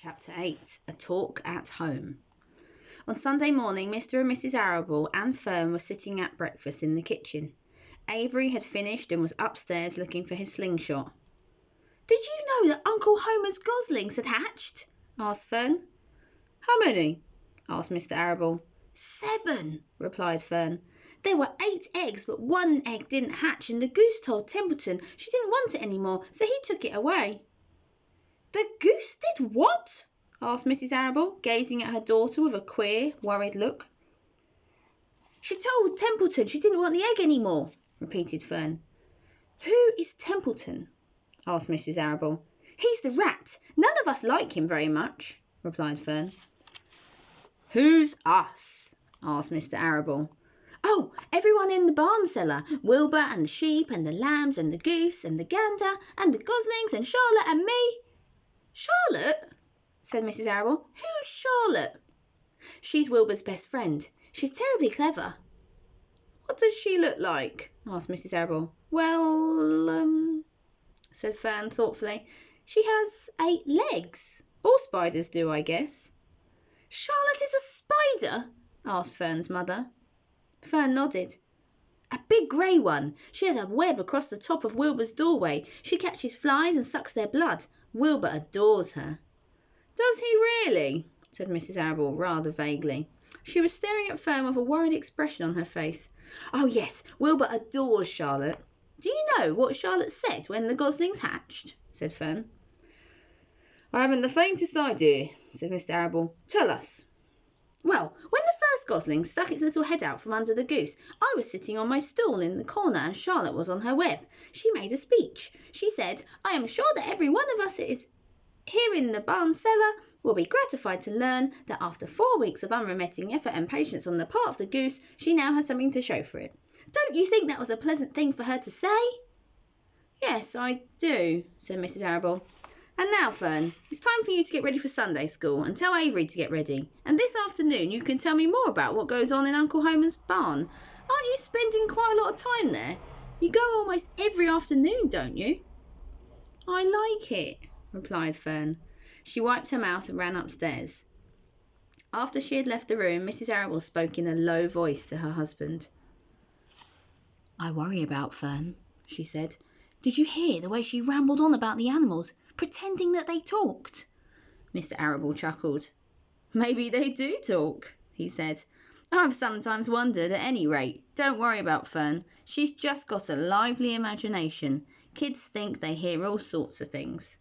Chapter 8. A Talk at Home. On Sunday morning, Mr. and Mrs. Arable and Fern were sitting at breakfast in the kitchen. Avery had finished and was upstairs looking for his slingshot. "Did you know that Uncle Homer's goslings had hatched?" asked Fern. "How many?" asked Mr. Arable. "7," replied Fern. "There were 8 eggs, but 1 egg didn't hatch, and the goose told Templeton she didn't want it any more, so he took it away." "The goose did what?" asked Mrs. Arable, gazing at her daughter with a queer, worried look. "She told Templeton she didn't want the egg any more," repeated Fern. "Who is Templeton?" asked Mrs. Arable. "He's the rat. None of us like him very much," replied Fern. "Who's us?" asked Mr. Arable. "Oh, everyone in the barn cellar. Wilbur and the sheep and the lambs and the goose and the gander and the goslings and Charlotte and me." "Charlotte?" said Mrs. Arable. "Who's Charlotte?" "She's Wilbur's best friend. She's terribly clever." "What does she look like?" asked Mrs. Arable. "Well, said Fern thoughtfully, "she has 8 legs. All spiders do, I guess." "Charlotte is a spider?" asked Fern's mother. Fern nodded. "A big grey one. She has a web across the top of Wilbur's doorway. She catches flies and sucks their blood. Wilbur adores her." "Does he really?" said Mrs. Arable rather vaguely. She was staring at Fern with a worried expression on her face. "Oh yes, Wilbur adores Charlotte. Do you know what Charlotte said when the goslings hatched?" said Fern. "I haven't the faintest idea," said Mr. Arable. "Tell us." "Well, when the first gosling stuck its little head out from under the goose, I was sitting on my stool in the corner and Charlotte was on her web. She made a speech. She said, 'I am sure that every one of us is here in the barn cellar will be gratified to learn that after 4 weeks of unremitting effort and patience on the part of the goose, she now has something to show for it.' Don't you think that was a pleasant thing for her to say?" "Yes, I do," said Mrs. Arable. "And now, Fern, it's time for you to get ready for Sunday school and tell Avery to get ready. And this afternoon you can tell me more about what goes on in Uncle Homer's barn. Aren't you spending quite a lot of time there? You go almost every afternoon, don't you?" "I like it," replied Fern. She wiped her mouth and ran upstairs. After she had left the room, Mrs. Arable spoke in a low voice to her husband. "I worry about Fern," she said. "Did you hear the way she rambled on about the animals, pretending that they talked?" Mr. Arable chuckled. "Maybe they do talk," he said. "I've sometimes wondered. At any rate, don't worry about Fern. She's just got a lively imagination. Kids think they hear all sorts of things."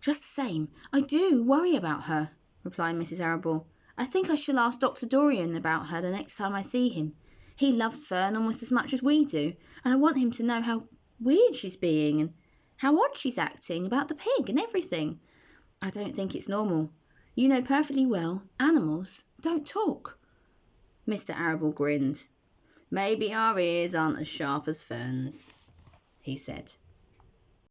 "Just the same, I do worry about her," replied Mrs. Arable. "I think I shall ask Dr. Dorian about her the next time I see him. He loves Fern almost as much as we do, and I want him to know how weird she's being and how odd she's acting about the pig and everything. I don't think it's normal. You know perfectly well animals don't talk." Mr. Arable grinned. "Maybe our ears aren't as sharp as Fern's," he said.